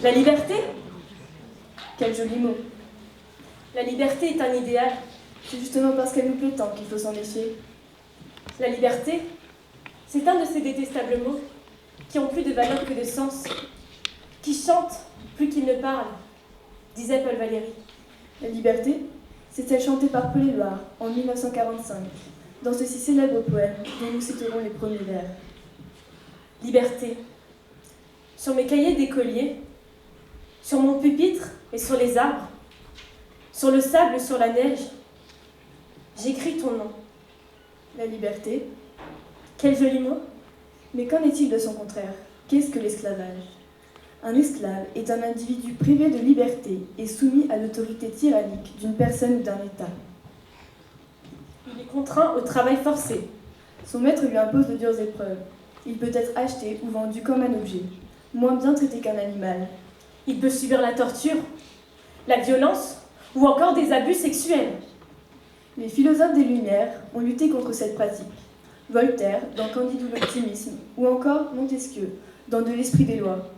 La liberté? Quel joli mot. La liberté est un idéal. C'est justement parce qu'elle nous plaît tant qu'il faut s'en méfier. La liberté, c'est un de ces détestables mots qui ont plus de valeur que de sens, qui chantent plus qu'ils ne parlent, disait Paul Valéry. La liberté, c'est celle chantée par Paul Éluard en 1945, dans ce si célèbre poème dont nous citerons les premiers vers. Liberté. Sur mes cahiers d'écolier, sur mon pupitre et sur les arbres, sur le sable, sur la neige, j'écris ton nom. La liberté. Quel joli mot. Mais qu'en est-il de son contraire? Qu'est-ce que l'esclavage? Un esclave est un individu privé de liberté et soumis à l'autorité tyrannique d'une personne ou d'un État. Il est contraint au travail forcé. Son maître lui impose de dures épreuves. Il peut être acheté ou vendu comme un objet, moins bien traité qu'un animal. Il peut subir la torture, la violence ou encore des abus sexuels. Les philosophes des Lumières ont lutté contre cette pratique. Voltaire, dans Candide ou l'optimisme, ou encore Montesquieu, dans De l'esprit des lois.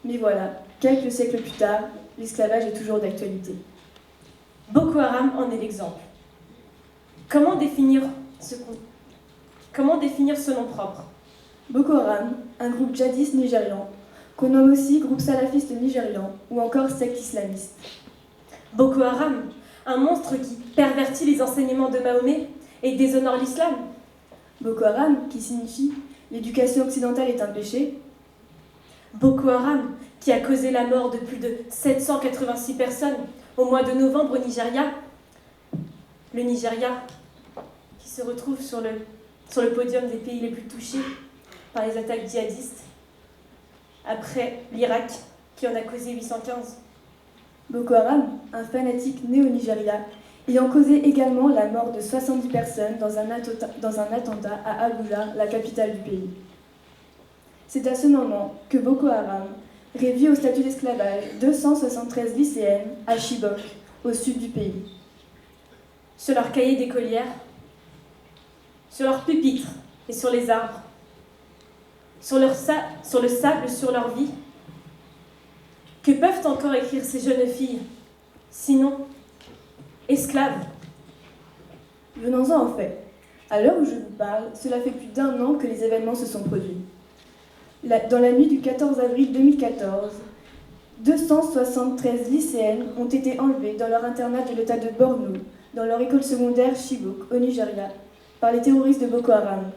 Mais voilà, quelques siècles plus tard, l'esclavage est toujours d'actualité. Boko Haram en est l'exemple. Comment définir ce nom propre? Boko Haram, un groupe djihadiste nigérian, qu'on nomme aussi groupe salafiste nigérian ou encore secte islamiste. Boko Haram, un monstre qui pervertit les enseignements de Mahomet et déshonore l'islam. Boko Haram, qui signifie l'éducation occidentale est un péché. Boko Haram, qui a causé la mort de plus de 786 personnes au mois de novembre au Nigeria. Le Nigeria, qui se retrouve sur le podium des pays les plus touchés par les attaques djihadistes, après l'Irak, qui en a causé 815. Boko Haram, un fanatique né au Nigeria, ayant causé également la mort de 70 personnes dans un attentat à Abuja, la capitale du pays. C'est à ce moment que Boko Haram réduit au statut d'esclavage 273 lycéennes à Chibok, au sud du pays. Sur leurs cahiers d'écolière, sur leurs pupitres et sur les arbres, sur le sable, sur leur vie, que peuvent encore écrire ces jeunes filles, sinon esclaves? Venons-en en fait. À l'heure où je vous parle, cela fait plus d'1 an que les événements se sont produits. Dans la nuit du 14 avril 2014, 273 lycéennes ont été enlevées dans leur internat de l'état de Borno, dans leur école secondaire Chibok, au Nigeria, par les terroristes de Boko Haram.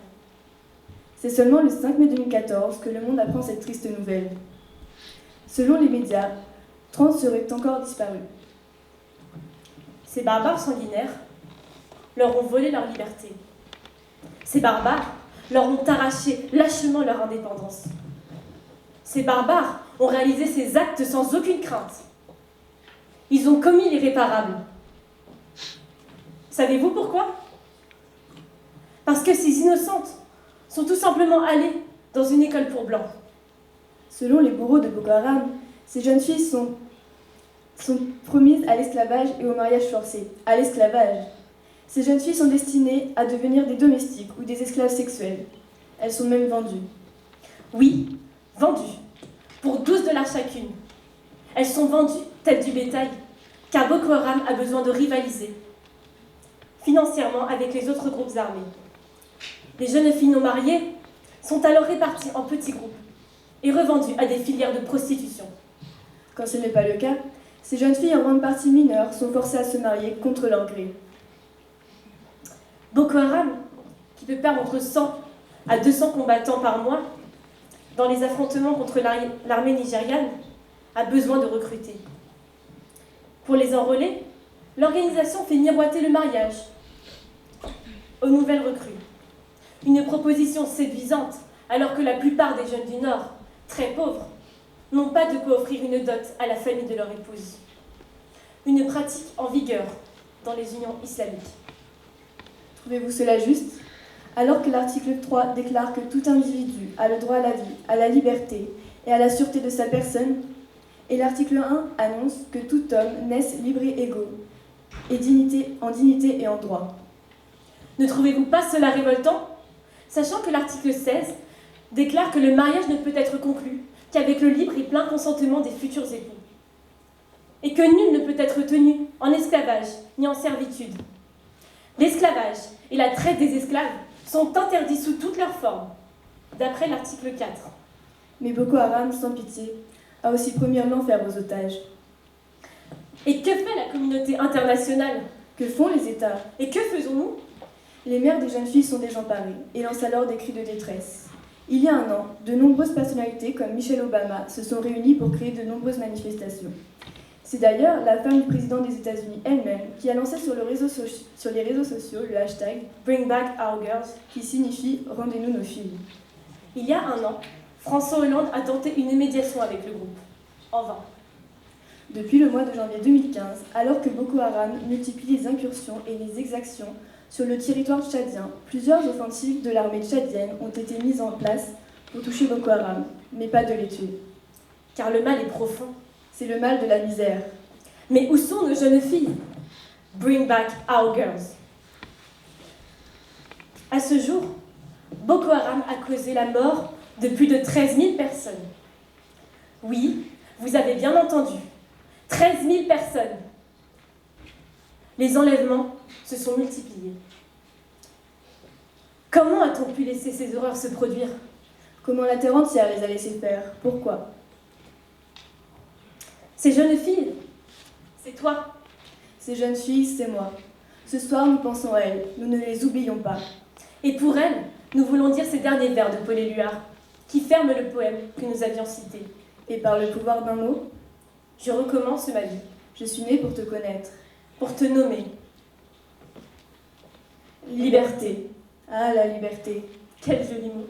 C'est seulement le 5 mai 2014 que le monde apprend cette triste nouvelle. Selon les médias, 30 seraient encore disparus. Ces barbares sanguinaires leur ont volé leur liberté. Ces barbares leur ont arraché lâchement leur indépendance. Ces barbares ont réalisé ces actes sans aucune crainte. Ils ont commis l'irréparable. Savez-vous pourquoi? Parce que ces innocentes sont tout simplement allées dans une école pour blancs. Selon les bourreaux de Boko Haram, ces jeunes filles sont promises à l'esclavage et au mariage forcé. À l'esclavage. Ces jeunes filles sont destinées à devenir des domestiques ou des esclaves sexuels. Elles sont même vendues. Oui, vendues. Pour 12 $ chacune. Elles sont vendues telles du bétail, car Boko Haram a besoin de rivaliser financièrement avec les autres groupes armés. Les jeunes filles non mariées sont alors réparties en petits groupes et revendues à des filières de prostitution. Quand ce n'est pas le cas, ces jeunes filles en grande partie mineures sont forcées à se marier contre leur gré. Boko Haram, qui peut perdre entre 100 à 200 combattants par mois dans les affrontements contre l'armée nigériane, a besoin de recruter. Pour les enrôler, l'organisation fait miroiter le mariage aux nouvelles recrues. Une proposition séduisante, alors que la plupart des jeunes du Nord, très pauvres, n'ont pas de quoi offrir une dot à la famille de leur épouse. Une pratique en vigueur dans les unions islamiques. Trouvez-vous cela juste? Alors que l'article 3 déclare que tout individu a le droit à la vie, à la liberté et à la sûreté de sa personne, et l'article 1 annonce que tout homme naisse libre et égaux, et en dignité et en droit. Ne trouvez-vous pas cela révoltant? Sachant que l'article 16 déclare que le mariage ne peut être conclu qu'avec le libre et plein consentement des futurs époux, et que nul ne peut être tenu en esclavage ni en servitude. L'esclavage et la traite des esclaves sont interdits sous toutes leurs formes, d'après l'article 4. Mais Boko Haram, sans pitié, a aussi promis un enfer aux otages. Et que fait la communauté internationale? Que font les États? Et que faisons-nous? Les mères des jeunes filles sont désemparées et lancent alors des cris de détresse. Il y a un an, de nombreuses personnalités comme Michelle Obama se sont réunies pour créer de nombreuses manifestations. C'est d'ailleurs la femme du président des États-Unis elle-même qui a lancé sur les réseaux sociaux le hashtag Bring back our girls, qui signifie « Rendez-nous nos filles ». Il y a un an, François Hollande a tenté une médiation avec le groupe. En vain. Depuis le mois de janvier 2015, alors que Boko Haram multiplie les incursions et les exactions sur le territoire tchadien, plusieurs offensives de l'armée tchadienne ont été mises en place pour toucher Boko Haram, mais pas de les tuer. Car le mal est profond. C'est le mal de la misère. Mais où sont nos jeunes filles? Bring back our girls. À ce jour, Boko Haram a causé la mort de plus de 13 000 personnes. Oui, vous avez bien entendu, 13 000 personnes. Les enlèvements se sont multipliés. Comment a-t-on pu laisser ces horreurs se produire? Comment la terre entière les a laissés faire? Pourquoi? Ces jeunes filles, c'est toi. Ces jeunes filles, c'est moi. Ce soir, nous pensons à elles. Nous ne les oublions pas. Et pour elles, nous voulons dire ces derniers vers de Paul Éluard, qui ferment le poème que nous avions cité. Et par le pouvoir d'un mot, je recommence ma vie. Je suis née pour te connaître. Pour te nommer. Liberté. Ah, la liberté. Quel joli mot.